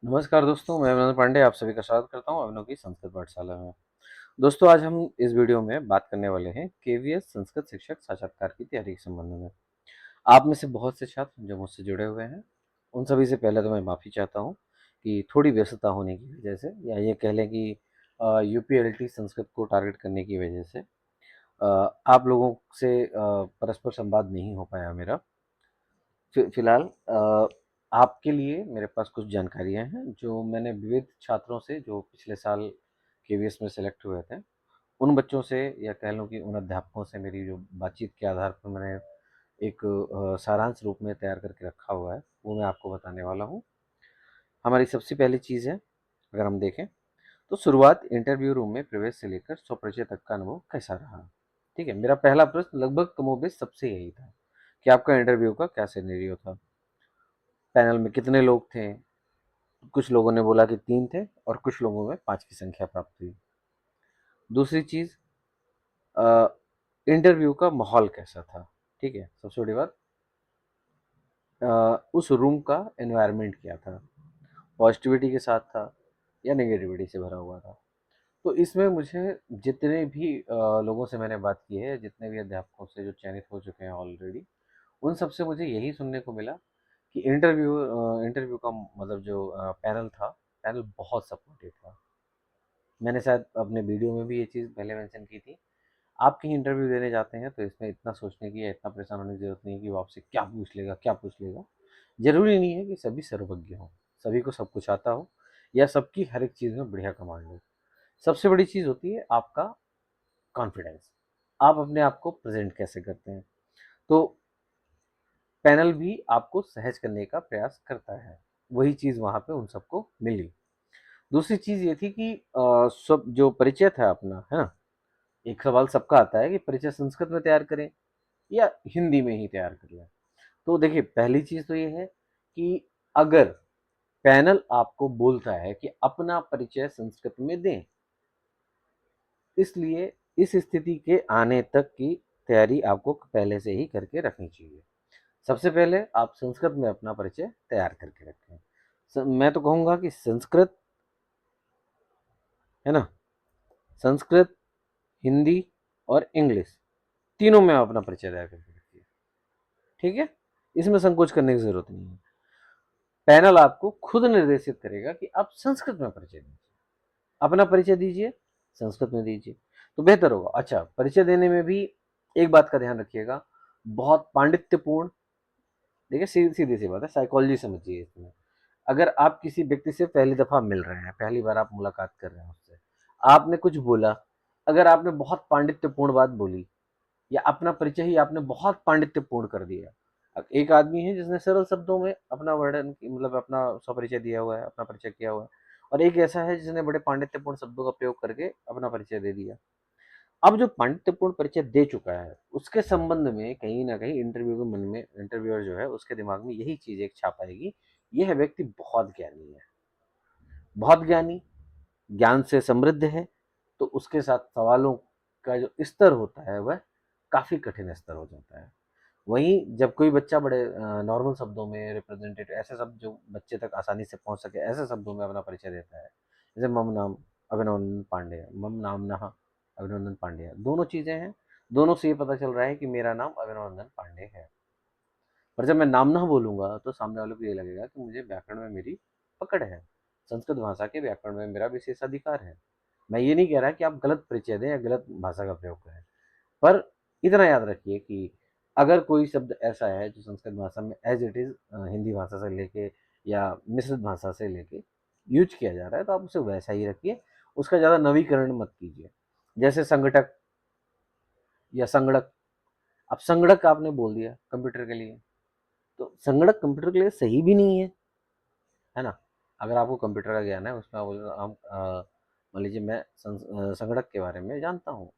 नमस्कार दोस्तों, मैं अभिनंदन पांडे आप सभी का स्वागत करता हूँ अभिनव की संस्कृत पाठशाला में। दोस्तों, आज हम इस वीडियो में बात करने वाले हैं केवीएस संस्कृत शिक्षक साक्षात्कार की तैयारी के संबंध में। आप में से बहुत से छात्र जो मुझसे जुड़े हुए हैं, उन सभी से पहले तो मैं माफ़ी चाहता हूँ कि थोड़ी व्यस्तता होने की वजह से या ये कह लें कि यूपीएलटी संस्कृत को टारगेट करने की वजह से आप लोगों से परस्पर संवाद नहीं हो पाया मेरा। फिलहाल आपके लिए मेरे पास कुछ जानकारियाँ हैं जो मैंने विविध छात्रों से जो पिछले साल केवीएस में सेलेक्ट हुए थे, उन बच्चों से या कह लूँ कि उन अध्यापकों से मेरी जो बातचीत के आधार पर मैंने एक सारांश रूप में तैयार करके रखा हुआ है, वो मैं आपको बताने वाला हूँ। हमारी सबसे पहली चीज़ है, अगर हम देखें तो शुरुआत इंटरव्यू रूम में प्रवेश से लेकर स्वपरिचय तक का अनुभव कैसा रहा। ठीक है, मेरा पहला प्रश्न लगभग कमोबेश सबसे यही था कि आपका इंटरव्यू का क्या सिनेरियो था, पैनल में कितने लोग थे। कुछ लोगों ने बोला कि 3 थे और कुछ लोगों में 5 की संख्या प्राप्त हुई। दूसरी चीज़, इंटरव्यू का माहौल कैसा था। ठीक है, सबसे बड़ी बात, उस रूम का एनवायरनमेंट क्या था, पॉजिटिविटी के साथ था या नेगेटिविटी से भरा हुआ था। तो इसमें मुझे जितने भी लोगों से मैंने बात की है, जितने भी अध्यापकों से जो चयनित हो चुके हैं ऑलरेडी, उन सब से मुझे यही सुनने को मिला कि इंटरव्यू का मतलब जो पैनल था, पैनल बहुत सपोर्टिव था। मैंने शायद अपने वीडियो में भी ये चीज़ पहले मेंशन की थी। आप कहीं इंटरव्यू देने जाते हैं तो इसमें इतना सोचने की या इतना परेशान होने की ज़रूरत नहीं है कि वो आपसे क्या पूछ लेगा, क्या पूछ लेगा। ज़रूरी नहीं है कि सभी सर्वज्ञ हों, सभी को सब कुछ आता हो या सबकी हर एक चीज़ में बढ़िया कमांड हो। सबसे बड़ी चीज़ होती है आपका कॉन्फिडेंस। आप अपने आप को प्रेज़ेंट कैसे करते हैं। तो पैनल भी आपको सहज करने का प्रयास करता है। वही चीज़ वहाँ पे उन सबको मिली। दूसरी चीज़ ये थी कि सब जो परिचय था अपना, है ना? एक सवाल सबका आता है कि परिचय संस्कृत में तैयार करें या हिंदी में ही तैयार कर लें। तो देखिए, पहली चीज़ तो ये है कि अगर पैनल आपको बोलता है कि अपना परिचय संस्कृत में दें, इसलिए इस स्थिति के आने तक की तैयारी आपको पहले से ही करके रखनी चाहिए। सबसे पहले आप संस्कृत में अपना परिचय तैयार करके रखें। मैं तो कहूँगा कि संस्कृत, है ना? संस्कृत, हिंदी और इंग्लिश तीनों में आप अपना परिचय तैयार करके रखिए। ठीक है? इसमें संकोच करने की ज़रूरत नहीं है। पैनल आपको खुद निर्देशित करेगा कि आप संस्कृत में परिचय दीजिए। अपना परिचय दीजिए, संस्कृत में दीजिए, तो बेहतर होगा। अच्छा, परिचय देने में भी एक बात का ध्यान रखिएगा, बहुत पांडित्यपूर्ण, देखिए सीधी-सी बात है, साइकोलॉजी समझिए इसमें। अगर आप किसी व्यक्ति से पहली दफ़ा मिल रहे हैं, पहली बार आप मुलाकात कर रहे हैं उससे, आपने कुछ बोला, अगर आपने बहुत पांडित्यपूर्ण बात बोली या अपना परिचय ही आपने बहुत पांडित्यपूर्ण कर दिया। अब एक आदमी है जिसने सरल शब्दों में अपना वर्णन मतलब अपना स्वपरिचय दिया हुआ है, अपना परिचय किया हुआ है, और एक ऐसा है जिसने बड़े पांडित्यपूर्ण शब्दों का प्रयोग करके अपना परिचय दे दिया। अब जो पांडित्यपूर्ण परिचय दे चुका है, उसके संबंध में कहीं न कहीं इंटरव्यू के मन में इंटरव्यूअर जो है उसके दिमाग में यही चीज़ एक छाप आएगी, यह व्यक्ति बहुत ज्ञानी है। बहुत ज्ञानी, ज्ञान से समृद्ध है, तो उसके साथ सवालों का जो स्तर होता है वह काफ़ी कठिन स्तर हो जाता है। वहीं जब कोई बच्चा बड़े नॉर्मल शब्दों में रिप्रेजेंटेटिव ऐसे शब्द जो बच्चे तक आसानी से पहुँच सके, ऐसे शब्दों में अपना परिचय देता है। जैसे मम नाम अभिनंदन पांडे, मम नामनः अभिनंदन पांडे, दोनों चीज़ें हैं, दोनों से ये पता चल रहा है कि मेरा नाम अभिनंदन पांडे है। पर जब मैं नामनः बोलूँगा तो सामने वालों को ये लगेगा कि मुझे व्याकरण में मेरी पकड़ है। संस्कृत भाषा के व्याकरण में मेरा विशेषाधिकार है। मैं ये नहीं कह रहा कि आप गलत परिचय दें या गलत भाषा का प्रयोग करें। पर इतना याद रखिए कि अगर कोई शब्द ऐसा है जो संस्कृत भाषा में एज़ इट इज़ हिंदी भाषा से लेके या मिश्रित भाषा से लेके यूज़ किया जा रहा है, तो आप उसे वैसा ही रखिए, उसका ज़्यादा नवीकरण मत कीजिए। जैसे संगठक या संगणक, अब संगणक आपने बोल दिया कंप्यूटर के लिए, तो संगणक कंप्यूटर के लिए सही भी नहीं है ना? अगर आपको कंप्यूटर का ज्ञान है, उसमें आप हम मान लीजिए मैं संगणक के बारे में जानता हूँ,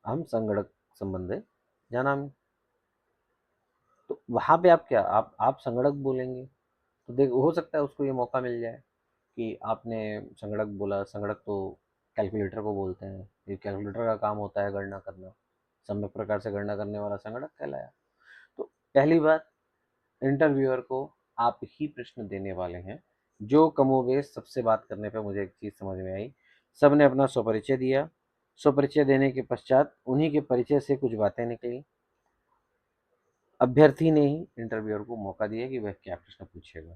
हम संगणक संबंधित जानामि। तो वहाँ पे आप क्या आप संगणक बोलेंगे, तो देख हो सकता है उसको ये मौका मिल जाए कि आपने संगणक बोला। संगणक तो कैलकुलेटर को बोलते हैं, ये कैलकुलेटर का काम होता है गणना करना, सम्यक प्रकार से गणना करने वाला संगणक कहलाया। तो पहली बात, इंटरव्यूअर को आप ही प्रश्न देने वाले हैं, जो कमोबेश सबसे बात करने पे मुझे एक चीज़ समझ में आई, सब ने अपना स्वपरिचय दिया। स्वपरिचय देने के पश्चात उन्हीं के परिचय से कुछ बातें निकली। अभ्यर्थी ने ही इंटरव्यूअर को मौका दिया कि वह क्या प्रश्न पूछेगा।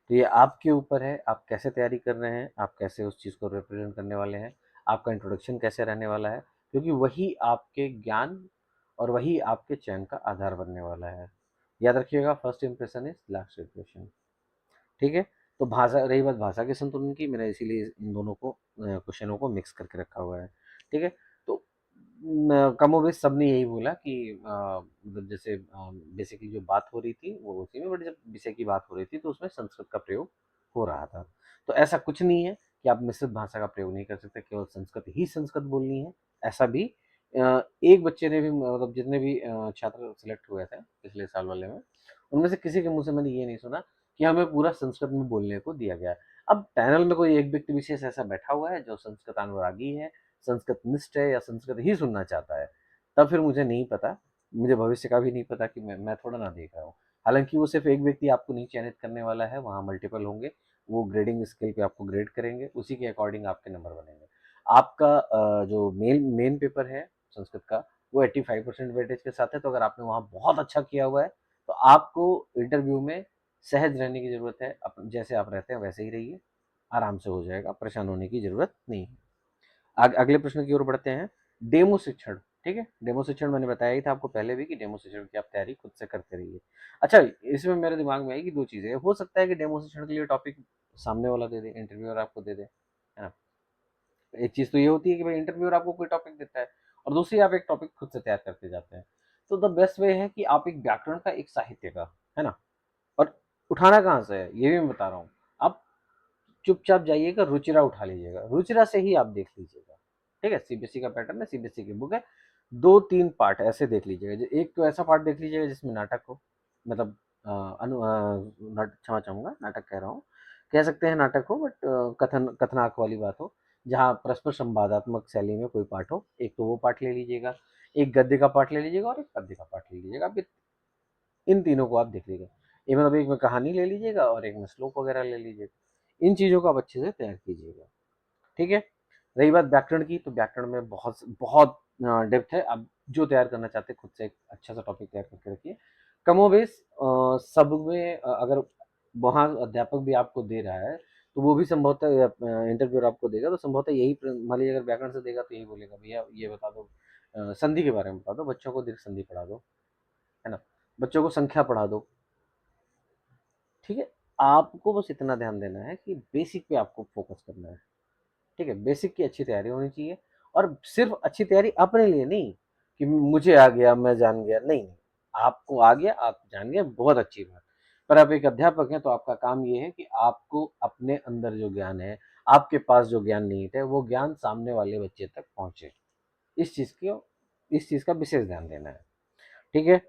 तो ये आपके ऊपर है, आप कैसे तैयारी कर रहे हैं, आप कैसे उस चीज़ को रिप्रेजेंट करने वाले हैं, आपका इंट्रोडक्शन कैसे रहने वाला है, क्योंकि वही आपके ज्ञान और वही आपके चयन का आधार बनने वाला है। याद रखिएगा, first impression is last impression. ठीक है। तो भाषा, रही बात भाषा के संतुलन की, मैंने इसीलिए इन दोनों को क्वेश्चनों को मिक्स करके रखा हुआ है। ठीक है। तो कमोबेश सबने यही बोला कि मतलब जैसे बेसिकली जो बात हो रही थी वो उसी में, बट जब विषय की बात हो रही थी तो उसमें संस्कृत का प्रयोग हो रहा था। तो ऐसा कुछ नहीं है कि आप मिश्रित भाषा का प्रयोग नहीं कर सकते, केवल संस्कृत ही संस्कृत बोलनी है, ऐसा भी एक बच्चे ने भी, मतलब जितने भी छात्र सिलेक्ट हुए थे पिछले साल वाले में, उनमें से किसी के मुंह से मैंने ये नहीं सुना कि हमें पूरा संस्कृत में बोलने को दिया गया है। अब पैनल में कोई एक व्यक्ति विशेष ऐसा बैठा हुआ है जो संस्कृत अनुरागी है, संस्कृत निष्ठ है, या संस्कृत ही सुनना चाहता है, तब फिर मुझे नहीं पता, मुझे भविष्य का भी नहीं पता कि मैं थोड़ा ना देख रहा हूँ। हालांकि वो सिर्फ एक व्यक्ति आपको नहीं चयनित करने वाला है, वहाँ मल्टीपल होंगे, वो ग्रेडिंग स्केल पे आपको ग्रेड करेंगे, उसी के अकॉर्डिंग आपके नंबर बनेंगे। आपका जो मेन मेन पेपर है संस्कृत का, वो 85% वेटेज के साथ है, तो अगर आपने वहाँ बहुत अच्छा किया हुआ है तो आपको इंटरव्यू में सहज रहने की ज़रूरत है, जैसे आप रहते हैं वैसे ही रहिए, आराम से हो जाएगा, परेशान होने की ज़रूरत नहीं है। अगले प्रश्न की ओर बढ़ते हैं। डेमो शिक्षण। ठीक है, डेमो शिक्षण मैंने बताया ही था आपको पहले भी कि डेमो शिक्षण की आप तैयारी खुद से करते रहिए। अच्छा, इसमें मेरे दिमाग में आई कि दो चीज़ें हो सकता है कि डेमो शिक्षण के लिए टॉपिक सामने वाला दे दे, इंटरव्यूअर आपको दे दे, है ना। एक चीज़ तो ये होती है कि भाई इंटरव्यूअर आपको कोई टॉपिक देता है, और दूसरी आप एक टॉपिक खुद से तैयार करते जाते हैं। तो द बेस्ट वे है कि आप एक व्याकरण का, एक साहित्य का, है ना, और उठाना कहाँ से है ये भी मैं बता रहा हूँ। आप चुपचाप जाइएगा, रुचिरा उठा लीजिएगा, रुचिरा से ही आप देख लीजिएगा। ठीक है, सीबीएसई का पैटर्न है, सीबीएसई की बुक है, 2-3 पार्ट ऐसे देख लीजिएगा। एक तो ऐसा पार्ट देख लीजिएगा जिसमें नाटक हो, मतलब क्षमा चाहूंगा, नाटक कह रहा हूँ, कह सकते हैं नाटक हो, बट कथनाक वाली बात हो, जहाँ परस्पर संवादात्मक शैली में कोई पार्ट हो, एक तो वो पार्ट ले लीजिएगा, एक गद्य का पार्ट ले लीजिएगा, और एक पद्य का पार्ट ले लीजिएगा। आप इन तीनों को आप देख लीजिएगा। ये मतलब एक में कहानी ले लीजिएगा और एक में श्लोक वगैरह ले लीजिएगा। इन चीज़ों को आप अच्छे से तैयार कीजिएगा। ठीक है। रही बात व्याकरण की, तो व्याकरण में बहुत बहुत डेप्थ है। आप जो तैयार करना चाहते हैं खुद से एक अच्छा सा टॉपिक तैयार करके रखिए। कमोबेश सब में अगर वहाँ अध्यापक भी आपको दे रहा है तो वो भी संभवतः इंटरव्यूअर आपको देगा तो संभवतः यही मान लीजिए अगर व्याकरण से देगा तो यही बोलेगा, भैया ये बता दो, संधि के बारे में बता दो, बच्चों को दीर्घ संधि पढ़ा दो, है ना, बच्चों को संख्या पढ़ा दो। ठीक है। आपको बस इतना ध्यान देना है कि बेसिक पे आपको फोकस करना है। ठीक है, बेसिक की अच्छी तैयारी होनी चाहिए, और सिर्फ अच्छी तैयारी अपने लिए नहीं कि मुझे आ गया मैं जान गया, नहीं, आपको आ गया आप जान गए, बहुत अच्छी बात। पर आप एक अध्यापक हैं तो आपका काम ये है कि आपको अपने अंदर जो ज्ञान है, आपके पास जो ज्ञान निहित है, वो ज्ञान सामने वाले बच्चे तक पहुंचे। इस चीज को, इस चीज का विशेष ध्यान देना है। ठीक है।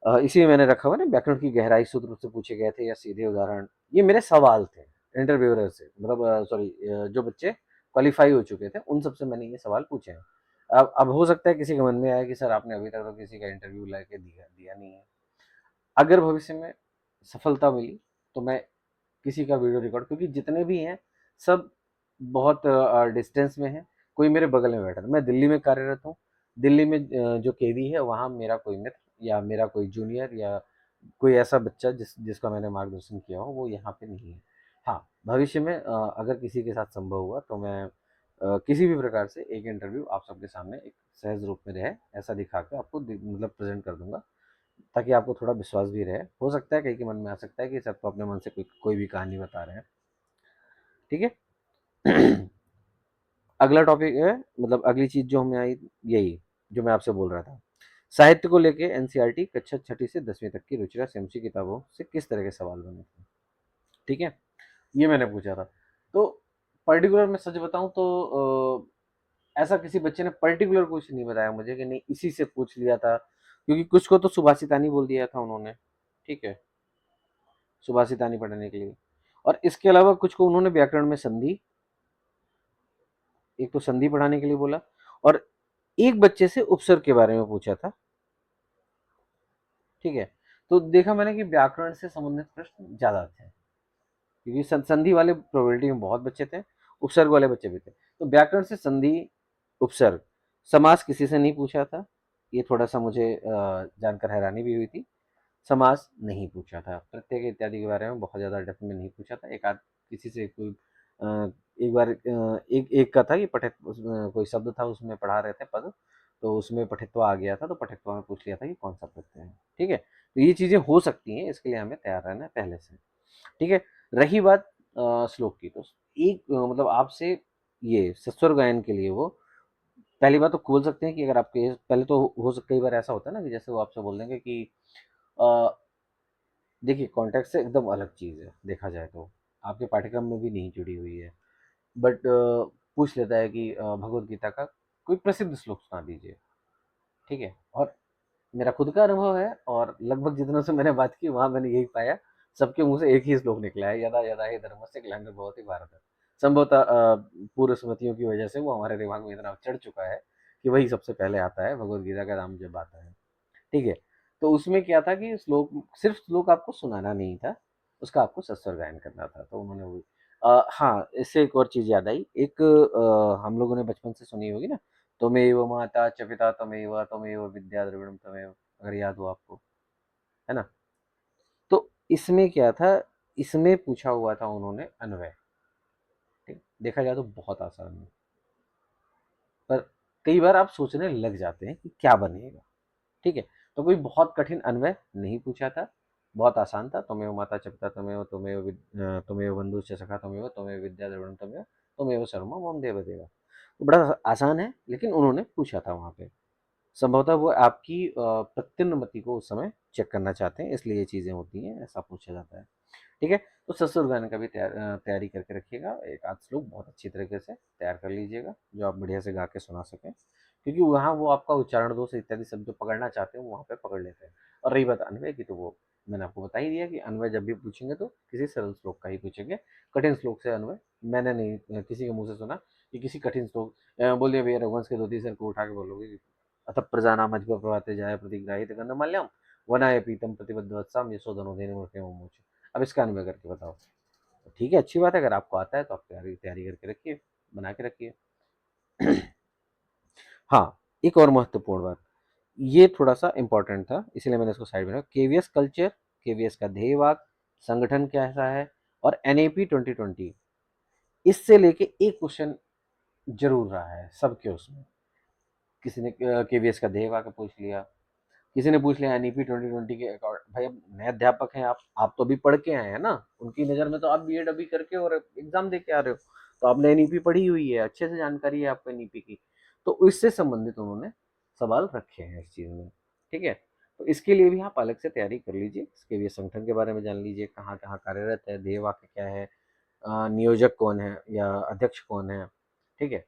इसी में मैंने रखा हुआ ना, व्याकरण की गहराई सूत्र से पूछे गए थे या सीधे उदाहरण, ये मेरे सवाल थे इंटरव्यूअर से, मतलब सॉरी, जो बच्चे क्वालिफाई हो चुके थे उन सबसे मैंने ये सवाल पूछे हैं। अब हो सकता है किसी के मन में आए कि सर आपने अभी तक तो किसी का इंटरव्यू लेके दिया दिया नहीं है। अगर भविष्य में सफलता मिली तो मैं किसी का वीडियो रिकॉर्ड, क्योंकि जितने भी हैं सब बहुत डिस्टेंस में हैं। कोई मेरे बगल में बैठा था, मैं दिल्ली में कार्यरत हूँ, दिल्ली में जो केवी है वहाँ मेरा कोई मित्र या मेरा कोई जूनियर या कोई ऐसा बच्चा जिसका मैंने मार्गदर्शन किया हो वो यहाँ पे नहीं है। हाँ, भविष्य में अगर किसी के साथ संभव हुआ तो मैं किसी भी प्रकार से एक इंटरव्यू आप सबके सामने एक सहज रूप में रहे ऐसा दिखा के आपको मतलब प्रेजेंट कर दूंगा, ताकि आपको थोड़ा विश्वास भी रहे। हो सकता है कहीं के मन में आ सकता है कि सर तो अपने मन से कोई भी कहानी बता रहे हैं। ठीक है। अगला टॉपिक है, मतलब अगली चीज जो हमें आई, यही जो मैं आपसे बोल रहा था, साहित्य को लेके एनसीईआरटी कक्षा 6ठी से 10वीं तक की रुचिरा सीएमसी किताबों से किस तरह के सवाल बने थे। ठीक है, ये मैंने पूछा था। तो पर्टिकुलर मैं सच बताऊं तो ऐसा किसी बच्चे ने पर्टिकुलर कुछ नहीं बताया मुझे कि नहीं इसी से पूछ लिया था, क्योंकि कुछ को तो सुभाषितानी बोल दिया था उन्होंने। ठीक है, सुभाषितानी पढ़ने के लिए, और इसके अलावा कुछ को उन्होंने व्याकरण में संधि, एक तो संधि पढ़ाने के लिए बोला, और एक बच्चे से उपसर्ग के बारे में पूछा था। ठीक है, तो देखा मैंने कि व्याकरण से संबंधित प्रश्न ज्यादा थे। क्योंकि संधि वाले प्रोबेबिलिटी में बहुत बच्चे थे, उपसर्ग वाले बच्चे भी थे। तो व्याकरण से संधि, उपसर्ग, समास किसी से नहीं पूछा था। ये थोड़ा-सा मुझे जानकर हैरानी भी हुई थी। समास नहीं पूछा था। प्रत्यय इत्यादि के बारे में बहुत ज़्यादा डेप्थ में नहीं पूछा था। एक आध किसी से कोई एक बार एक एक का था कि उसमें कोई शब्द था, उसमें पढ़ा रहे थे पद, तो उसमें पठित्वा आ गया था, तो पठित्वा में पूछ लिया था कि कौन-सा प्रत्यय है। ठीक है? तो ये चीज़ें हो सकती हैं, इसके लिए हमें तैयार रहना है पहले से। ठीक है? रही बात श्लोक की, तो एक मतलब आपसे ये सस्वर गायन के लिए वो पहली बात तो खोल सकते हैं कि अगर आपके पहले तो हो सकता है, कई बार ऐसा होता है ना कि जैसे वो आपसे बोल देंगे कि अ, देखिए कॉन्टेक्स्ट से एकदम अलग चीज़ है, देखा जाए तो। आपके पाठ्यक्रम में भी नहीं जुड़ी हुई है। बट पूछ लेता है कि भगवद गीता का कोई प्रसिद्ध श्लोक सुना दीजिए, ठीक है? और मेरा खुद का अनुभव है और लगभग जितनों से मैंने बात की वहाँ मैंने यही पाया, सबके मुँह से एक ही श्लोक निकला है, यदा यदा हि धर्मस्य ग्लानिर्भवति भारत। संभवतः पूर्व स्मृतियों की वजह से वो हमारे दिमाग में इतना चढ़ चुका है कि वही सबसे पहले आता है, भगवद गीता का नाम जब आता है। ठीक है? तो उसमें क्या था कि श्लोक, सिर्फ़ श्लोक आपको सुनाना नहीं था, उसका आपको सस्वर गायन करना था, तो उन्होंने वो हाँ, इससे एक और चीज़ याद आई, एक हम लोगों ने बचपन से सुनी होगी ना, त्वमेव माता च पिता त्वमेव विद्या द्रविणं त्वमेव, अगर याद हो आपको, है ना? तो इसमें क्या था, इसमें पूछा हुआ था उन्होंने अन्वय, ठीक? देखा जाए तो बहुत आसान है, पर कई बार आप सोचने लग जाते हैं कि क्या बनेगा? ठीक है? तो कोई बहुत कठिन अन्वय नहीं पूछा था, बहुत आसान था। त्वमेव माता च पिता त्वमेव बन्धुश्च सखा त्वमेव विद्या द्रविणं त्वमेव सर्वमं मम देव देव। तो बड़ा आसान है, लेकिन उन्होंने पूछा था वहाँ पे। संभवतः वो आपकी प्रत्यन्नमति को उस समय चेक करना चाहते हैं, इसलिए ये चीज़ें होती हैं, ऐसा पूछा जाता है। ठीक है? तो ससुर गाने का भी तैयारी करके रखिएगा। एक आध श्लोक बहुत अच्छी तरीके से तैयार कर लीजिएगा, जो आप बढ़िया से गा के सुना सकें। क्योंकि वहाँ वो आपका उच्चारण दोष इत्यादि शब्द जो पकड़ना चाहते हैं, वो वहाँ पे पकड़ लेते हैं। और रही बात अन्वय की, तो वो मैंने आपको बता ही दिया कि अन्वय जब भी पूछेंगे तो किसी सरल श्लोक का ही पूछेंगे। कठिन श्लोक से अन्वय मैंने नहीं किसी के मुँह से सुना कि किसी कठिन श्लोक बोलिए भैया रघुवंश के धोती सर को उठा के बोलोगे कि अतः प्रजानाम अजब प्रभाते जाय प्रतिग्राहित गंधमाल्यम वनाय पीतम प्रतिबद्धवत्सम यशोधनुधेनु मूर्तिमोमुच। अब इसका अन्वय करके बताओ। तो ठीक है, अच्छी बात है, अगर आपको आता है तो आप तैयारी तैयारी करके रखिए, बना के रखिए। हाँ, एक और महत्वपूर्ण बात, ये थोड़ा-सा इम्पोर्टेंट था, इसीलिए मैंने इसको साइड में रखा। केवीएस कल्चर, केवीएस का ध्येय वाक्य, संगठन कैसा है और एनएपी 2020, इससे लेके एक क्वेश्चन ज़रूर रहा है सबके उसमें। किसी ने केवीएस का ध्येय वाक्य पूछ लिया, किसी ने पूछ लिया एनईपी 2020 के अकॉर्ड। भाई अब नए अध्यापक हैं आप तो अभी पढ़ के आए हैं ना, उनकी नज़र में तो आप बीएड अभी करके और एग्जाम दे के आ रहे हो, तो आपने एनईपी पढ़ी हुई है, अच्छे से जानकारी है आपको एनईपी की, तो इससे संबंधित उन्होंने सवाल रखे हैं इस चीज़ में। ठीक है? तो इसके लिए भी आप अलग से तैयारी कर लीजिए, इसके लिए संगठन के बारे में जान लीजिए, कहाँ कहाँ कार्यरत है, ध्येय वाक्य क्या है, नियोजक कौन है या अध्यक्ष कौन है। ठीक है?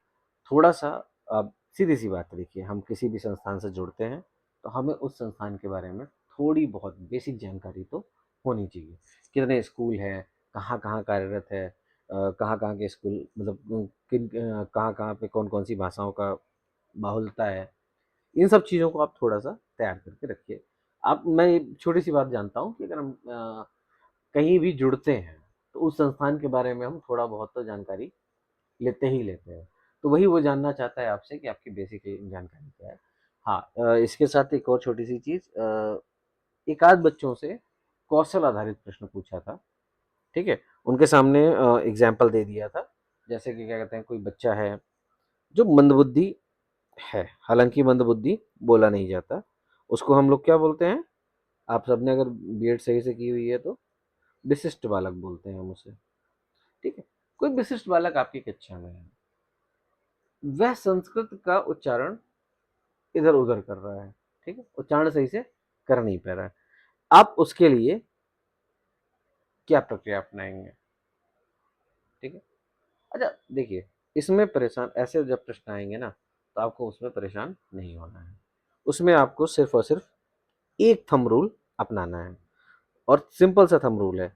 थोड़ा सा अब सीधी सी बात है, देखिए हम किसी भी संस्थान से जुड़ते हैं तो हमें उस संस्थान के बारे में थोड़ी बहुत बेसिक जानकारी तो होनी चाहिए। कितने स्कूल हैं, कहाँ कहाँ कार्यरत है, कहाँ कहाँ के स्कूल, मतलब कहाँ कहाँ पे कौन कौन सी भाषाओं का बाहुलता है, इन सब चीज़ों को आप थोड़ा सा तैयार करके रखिए। आप मैं एक छोटी सी बात जानता हूँ कि अगर हम कहीं भी जुड़ते हैं तो उस संस्थान के बारे में हम थोड़ा बहुत तो जानकारी लेते ही लेते हैं। तो वही वो जानना चाहता है आपसे कि आपकी बेसिक जानकारी क्या है। हाँ, इसके साथ एक और छोटी-सी चीज़, एक आध बच्चों से कौशल आधारित प्रश्न पूछा था, ठीक है? उनके सामने एग्ज़ाम्पल दे दिया था, जैसे कि क्या कहते हैं, कोई बच्चा है जो मंदबुद्धि है, हालाँकि मंदबुद्धि बोला नहीं जाता, उसको हम लोग क्या बोलते हैं? आप सबने अगर बीएड सही से की हुई है तो विशिष्ट बालक बोलते हैं हम उसे, ठीक है? कोई विशिष्ट बालक आपकी कक्षा में है, वह संस्कृत का उच्चारण इधर-उधर कर रहा है, ठीक है? उच्चारण सही से कर नहीं पा रहा है। आप उसके लिए क्या प्रक्रिया अपनाएँगे? ठीक है? अच्छा देखिए, इसमें परेशान ऐसे जब प्रश्न आएँगे ना, तो आपको उसमें परेशान नहीं होना है। उसमें आपको सिर्फ़ और सिर्फ़ एक थंब रूल अपनाना है और सिंपल सा थंब रूल है।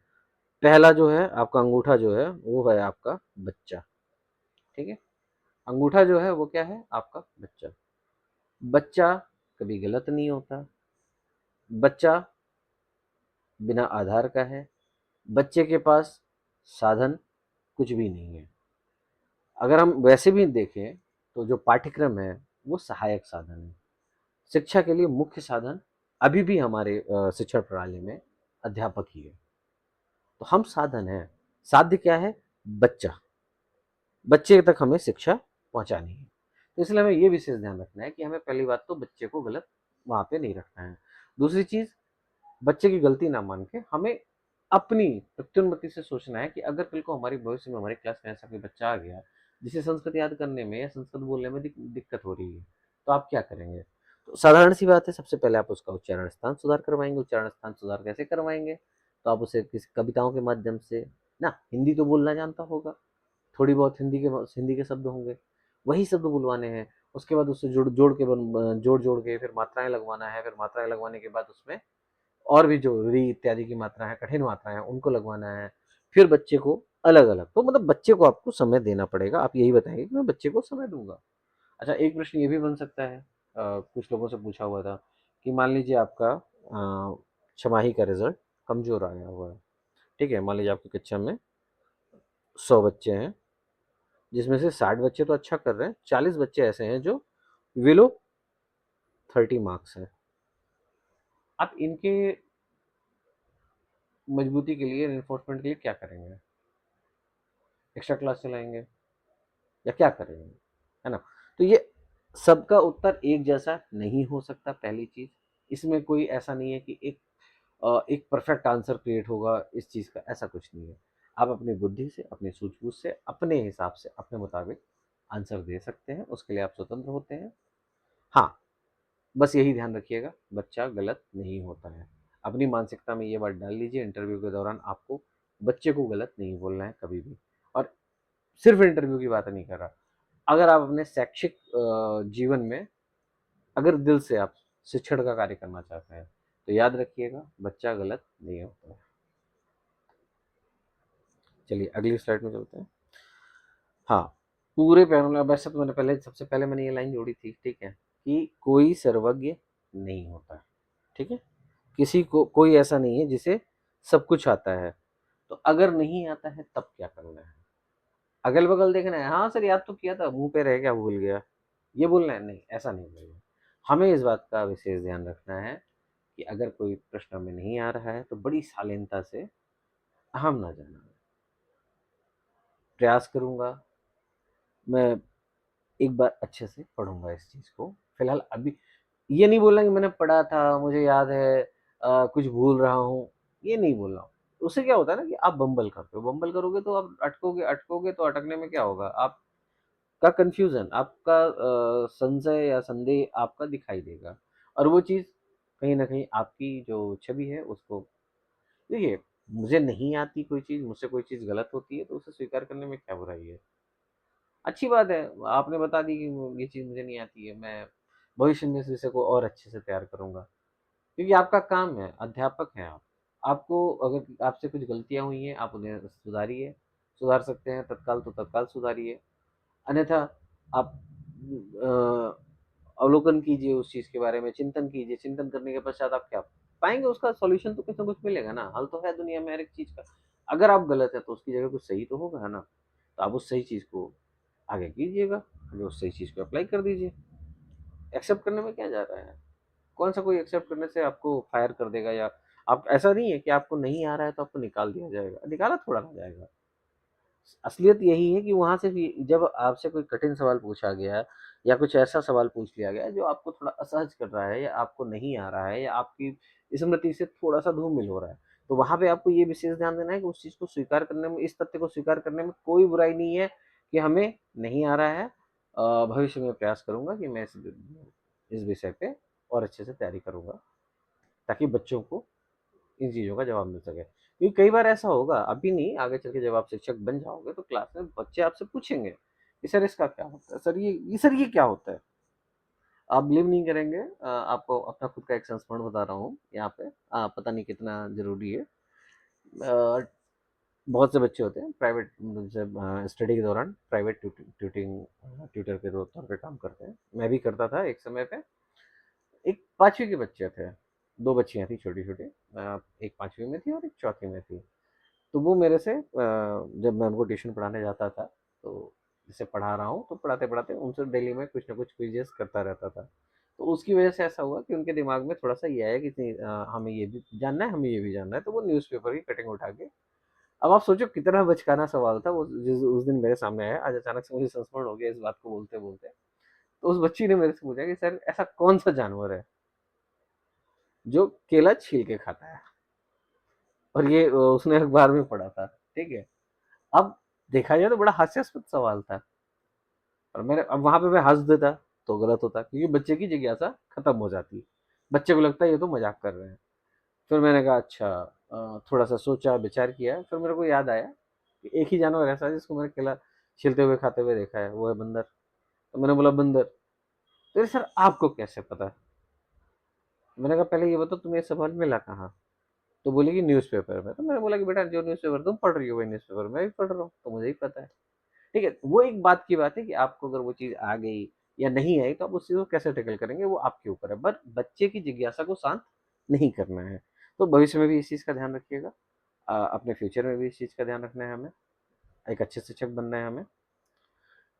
पहला जो है आपका अंगूठा जो है, वो है आपका बच्चा, ठीक है? अंगूठा जो है वो क्या है? आपका बच्चा। बच्चा कभी गलत नहीं होता, बच्चा बिना आधार का है, बच्चे के पास साधन कुछ भी नहीं है। अगर हम वैसे भी देखें तो जो पाठ्यक्रम है वो सहायक साधन है। शिक्षा के लिए मुख्य साधन अभी भी हमारे शिक्षा प्रणाली में अध्यापक ही है। तो हम साधन हैं। साध्य क्या है? बच्चा। बच्चे तक हमें शिक्षा पहुंचानी है। तो इसलिए हमें ये विशेष ध्यान रखना है कि हमें पहली बात तो बच्चे को गलत वहां पे नहीं रखना है। दूसरी चीज, बच्चे की गलती ना मान के हमें अपनी प्रत्युन्नति से सोचना है कि अगर कल को हमारी भविष्य में हमारी क्लास में ऐसा कोई बच्चा आ गया जिसे संस्कृत याद करने में या संस्कृत बोलने में दिक्कत हो रही है, तो आप क्या करेंगे? तो साधारण सी बात है, सबसे पहले आप उसका उच्चारण स्थान सुधार करवाएंगे। उच्चारण स्थान सुधार कैसे करवाएंगे? तो आप उसे किसी कविताओं के माध्यम से, ना हिंदी तो बोलना जानता होगा, थोड़ी बहुत हिंदी के शब्द होंगे, वही शब्द बुलवाने हैं। उसके बाद उससे जोड़ के फिर मात्राएं लगवाना है। फिर मात्राएं लगवाने के बाद उसमें और भी जो री इत्यादि की मात्रा है, कठिन मात्रा है, उनको लगवाना है। फिर बच्चे को अलग अलग, तो मतलब बच्चे को आपको समय देना पड़ेगा। आप यही बताएंगे कि मैं बच्चे को समय दूंगा। अच्छा, एक प्रश्न ये भी बन सकता है, कुछ लोगों से पूछा हुआ था कि मान लीजिए आपका छमाही का रिजल्ट कमजोर आया हुआ है। ठीक है, मान लीजिए आपकी कक्षा में 100 बच्चे हैं, जिसमें से 60 बच्चे तो अच्छा कर रहे हैं, 40 बच्चे ऐसे हैं जो विलो 30 मार्क्स हैं। आप इनके मजबूती के लिए, इन्फोर्समेंट के लिए क्या करेंगे? एक्स्ट्रा क्लास चलाएंगे या क्या करेंगे? है ना? तो ये सबका उत्तर एक जैसा नहीं हो सकता। पहली चीज, इसमें कोई ऐसा नहीं है कि एक परफेक्ट आंसर क्रिएट होगा इस चीज का, ऐसा कुछ नहीं है। आप अपनी बुद्धि से, अपनी सूझबूझ से, अपने हिसाब से, अपने मुताबिक आंसर दे सकते हैं। उसके लिए आप स्वतंत्र होते हैं। हाँ, बस यही ध्यान रखिएगा, बच्चा गलत नहीं होता है। अपनी मानसिकता में ये बात डाल लीजिए, इंटरव्यू के दौरान आपको बच्चे को गलत नहीं बोलना है कभी भी। और सिर्फ इंटरव्यू की बात नहीं कर रहा, अगर आप अपने शैक्षिक जीवन में अगर दिल से आप शिक्षण का कार्य करना चाहते हैं, तो याद रखिएगा, बच्चा गलत नहीं होता है। चलिए अगली स्लाइड में चलते हैं। हाँ, पूरे पैनल में, वैसे तो मैंने पहले, सबसे पहले मैंने ये लाइन जोड़ी थी, ठीक है, कि कोई सर्वज्ञ नहीं होता है। ठीक है, किसी को, कोई ऐसा नहीं है जिसे सब कुछ आता है। तो अगर नहीं आता है तब क्या करना है? अगल बगल देखना है, हाँ सर याद तो किया था, मुंह पे रह गया, भूल गया, ये बोलना है? नहीं, ऐसा नहीं बोलना। हमें इस बात का विशेष ध्यान रखना है कि अगर कोई प्रश्न में नहीं आ रहा है तो बड़ी शालीनता से, अहम ना जाना, प्रयास करूंगा, मैं एक बार अच्छे से पढ़ूंगा इस चीज को। फिलहाल अभी ये नहीं बोलना कि मैंने पढ़ा था, मुझे याद है, कुछ भूल रहा हूँ, ये नहीं बोल रहा हूँ। उससे क्या होता है ना कि आप बम्बल करते हो, बम्बल करोगे तो आप अटकोगे, अटकोगे तो अटकने में क्या होगा, आपका कंफ्यूजन, आपका संशय या संदेह आपका दिखाई देगा। और वो चीज़ कहीं ना कहीं आपकी जो छवि है उसको, देखिए, मुझे नहीं आती कोई चीज़, मुझसे कोई चीज़ गलत होती है तो उसे स्वीकार करने में क्या बुराई है? अच्छी बात है, आपने बता दी कि ये चीज़ मुझे नहीं आती है, मैं भविष्य में इस विषय को और अच्छे से तैयार करूंगा। क्योंकि आपका काम है, अध्यापक हैं आप। आपको अगर आपसे कुछ गलतियाँ हुई हैं, आप उन्हें सुधारिए, सुधार सकते हैं तत्काल तो तत्काल सुधारिए। अन्यथा आप अवलोकन कीजिए उस चीज़ के बारे में, चिंतन कीजिए, चिंतन करने के पश्चात आप क्या पाएँगे, उसका सॉल्यूशन तो कुछ ना कुछ मिलेगा ना, हल तो है दुनिया में हर एक चीज़ का। अगर आप गलत हैं तो उसकी जगह कुछ सही तो होगा, है ना? तो आप उस सही चीज़ को आगे कीजिएगा, आगे उस सही चीज़ को अप्लाई कर दीजिए। एक्सेप्ट करने में क्या जा रहा है? कौन सा कोई एक्सेप्ट करने से आपको फायर कर देगा, या आप, ऐसा नहीं है कि आपको नहीं आ रहा है तो आपको निकाल दिया जाएगा, निकाला थोड़ा ना जाएगा। असलियत यही है कि वहाँ से भी जब आपसे कोई कठिन सवाल पूछा गया या कुछ ऐसा सवाल पूछ लिया गया जो आपको थोड़ा असहज कर रहा है या आपको नहीं आ रहा है या आपकी स्मृति से थोड़ा-सा धूमिल हो रहा है, तो वहाँ पे आपको ये विशेष ध्यान देना है कि उस चीज़ को स्वीकार करने में, इस तथ्य को स्वीकार करने में कोई बुराई नहीं है कि हमें नहीं आ रहा है। भविष्य में प्रयास करूँगा कि मैं इस विषय पे और अच्छे से तैयारी करूँगा, ताकि बच्चों को इन चीज़ों का जवाब मिल सके। क्योंकि कई बार ऐसा होगा, अभी नहीं, आगे चल के जब आप शिक्षक बन जाओगे तो क्लास में बच्चे आपसे पूछेंगे कि सर इसका क्या होता है? सर ये क्या होता है? आप बिलीव नहीं करेंगे, आपको अपना खुद का एक संस्मरण बता रहा हूँ यहाँ पे, पता नहीं कितना ज़रूरी है। बहुत से बच्चे होते हैं प्राइवेट, जब स्टडी के दौरान प्राइवेट ट्यूटर के तौर पे काम करते हैं। मैं भी करता था एक समय पे। एक 5वीं के बच्चे थे, 2 बच्चियाँ थी छोटी-छोटी, एक 5वीं में थी और एक चौथी में थी। तो वो मेरे से जब मैं उनको ट्यूशन पढ़ाने जाता था, तो जैसे पढ़ा रहा हूँ, तो पढ़ाते-पढ़ाते उनसे डेली मैं कुछ ना कुछ क्विज़ेस करता रहता था। तो उसकी वजह से ऐसा हुआ कि उनके दिमाग में थोड़ा-सा ये आया कि नहीं, हमें ये भी जानना है, हमें ये भी जानना है, तो वो न्यूज़पेपर की कटिंग उठा के, अब आप सोचो कितना बचकाना सवाल था वो, जिस उस दिन मेरे सामने आया। आज अचानक से मुझे संस्मरण हो गया इस बात को बोलते-बोलते। तो उस बच्ची ने मेरे से पूछा कि सर ऐसा कौन-सा जानवर है जो केला छील के खाता है? और ये उसने अखबार में पढ़ा था, ठीक है? अब देखा जाए तो बड़ा हास्यास्पद सवाल था, और मैंने अब वहाँ पे मैं हँस देता तो गलत होता, क्योंकि बच्चे की जिज्ञासा खत्म हो जाती। बच्चे को लगता है ये तो मज़ाक कर रहे हैं। फिर मैंने कहा अच्छा, थोड़ा-सा सोचा, विचार किया, फिर मेरे को याद आया कि एक ही जानवर ऐसा है जिसको मैंने केला छीलते हुए, खाते हुए देखा है, वो है बंदर। तो मैंने बोला बंदर। तो सर आपको कैसे पता? मैंने कहा पहले ये बताओ तुम्हें ये सवाल मिला कहाँ? तो बोली कि न्यूज़पेपर में। तो मैंने बोला कि बेटा जो न्यूज़पेपर तुम पढ़ रही हो वही न्यूज़पेपर मैं भी पढ़ रहा हूँ, तो मुझे ही पता है। ठीक है? वो एक बात की बात है कि आपको अगर वो चीज़ आ गई या नहीं आई, तो आप उस चीज़ को कैसे टैकल करेंगे वो आपके ऊपर है। बट बच्चे की जिज्ञासा को शांत नहीं करना है। तो भविष्य में भी इस चीज़ का ध्यान रखिएगा। अपने फ्यूचर में भी इस चीज़ का ध्यान रखना है हमें। एक अच्छे शिक्षक बनना है हमें।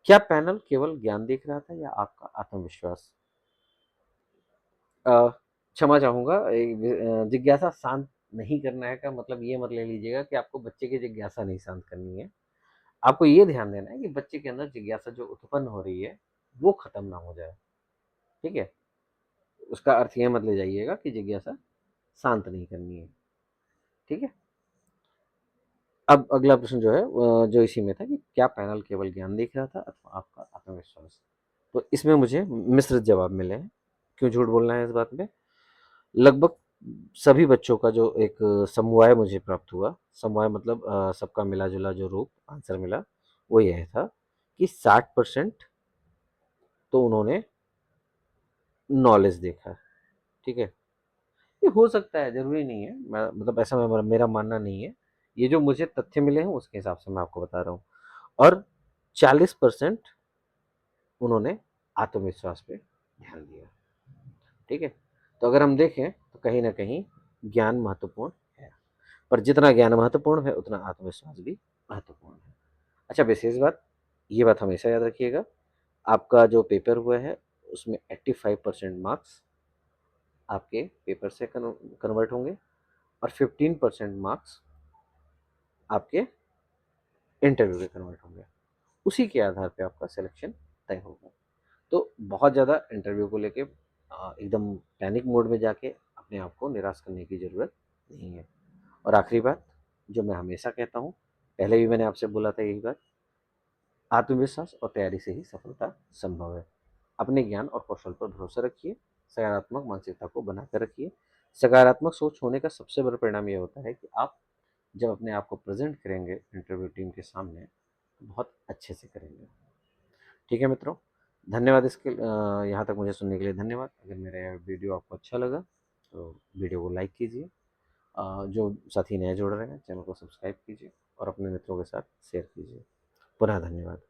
क्या पैनल केवल ज्ञान देख रहा था या आपका आत्मविश्वास? अ, क्षमा चाहूँगा, जिज्ञासा शांत नहीं करना है का मतलब ये मत ले लीजिएगा कि आपको बच्चे की जिज्ञासा नहीं शांत करनी है। आपको ये ध्यान देना है कि बच्चे के अंदर जिज्ञासा जो उत्पन्न हो रही है, वो खत्म ना हो जाए, ठीक है? उसका अर्थ ये मत ले जाइएगा कि जिज्ञासा शांत नहीं करनी है, ठीक है? अब अगला प्रश्न जो है जो इसी में था कि क्या पैनल केवल ज्ञान देख रहा था अथवा आपका आत्मविश्वास? तो इसमें मुझे मिश्रित जवाब मिले हैं। क्यों झूठ बोलना है इस बात में? लगभग सभी बच्चों का जो एक समवाय मुझे प्राप्त हुआ, समवाय मतलब सबका मिला-जुला जो रूप आंसर मिला, वो यह था कि 60% तो उन्होंने नॉलेज देखा, ठीक है? ये हो सकता है, ज़रूरी नहीं है। मैं मतलब ऐसा मेरा मानना नहीं है। ये जो मुझे तथ्य मिले हैं उसके हिसाब से मैं आपको बता रहा हूँ। और 40% उन्होंने आत्मविश्वास पे ध्यान दिया, ठीक है? तो अगर हम देखें तो कहीं न कहीं ज्ञान महत्वपूर्ण है। पर जितना ज्ञान महत्वपूर्ण है उतना आत्मविश्वास भी महत्वपूर्ण है। अच्छा, विशेष बात, ये बात हमेशा याद रखिएगा, आपका जो पेपर हुआ है उसमें 85% मार्क्स आपके पेपर से कन्वर्ट होंगे, और 15% मार्क्स आपके इंटरव्यू में कन्वर्ट होंगे। उसी के आधार पे आपका सिलेक्शन तय होगा। तो बहुत ज़्यादा इंटरव्यू को लेके एकदम पैनिक मोड में जाके अपने आप को निराश करने की ज़रूरत नहीं है। और आखिरी बात, जो मैं हमेशा कहता हूँ, पहले भी मैंने आपसे बोला था यही बात, आत्मविश्वास और तैयारी से ही सफलता संभव है। अपने ज्ञान और कौशल पर भरोसा रखिए, सकारात्मक मानसिकता को बनाकर रखिए। सकारात्मक सोच होने का सबसे बड़ा परिणाम ये होता है कि आप जब अपने आप को प्रेज़ेंट करेंगे इंटरव्यू टीम के सामने, तो बहुत अच्छे से करेंगे। ठीक है मित्रों, धन्यवाद यहाँ तक मुझे सुनने के लिए धन्यवाद। अगर मेरा वीडियो आपको अच्छा लगा, तो वीडियो को लाइक कीजिए। जो साथी नए जुड़ रहे हैं, चैनल को सब्सक्राइब कीजिए और अपने मित्रों के साथ शेयर कीजिए। पुनः धन्यवाद।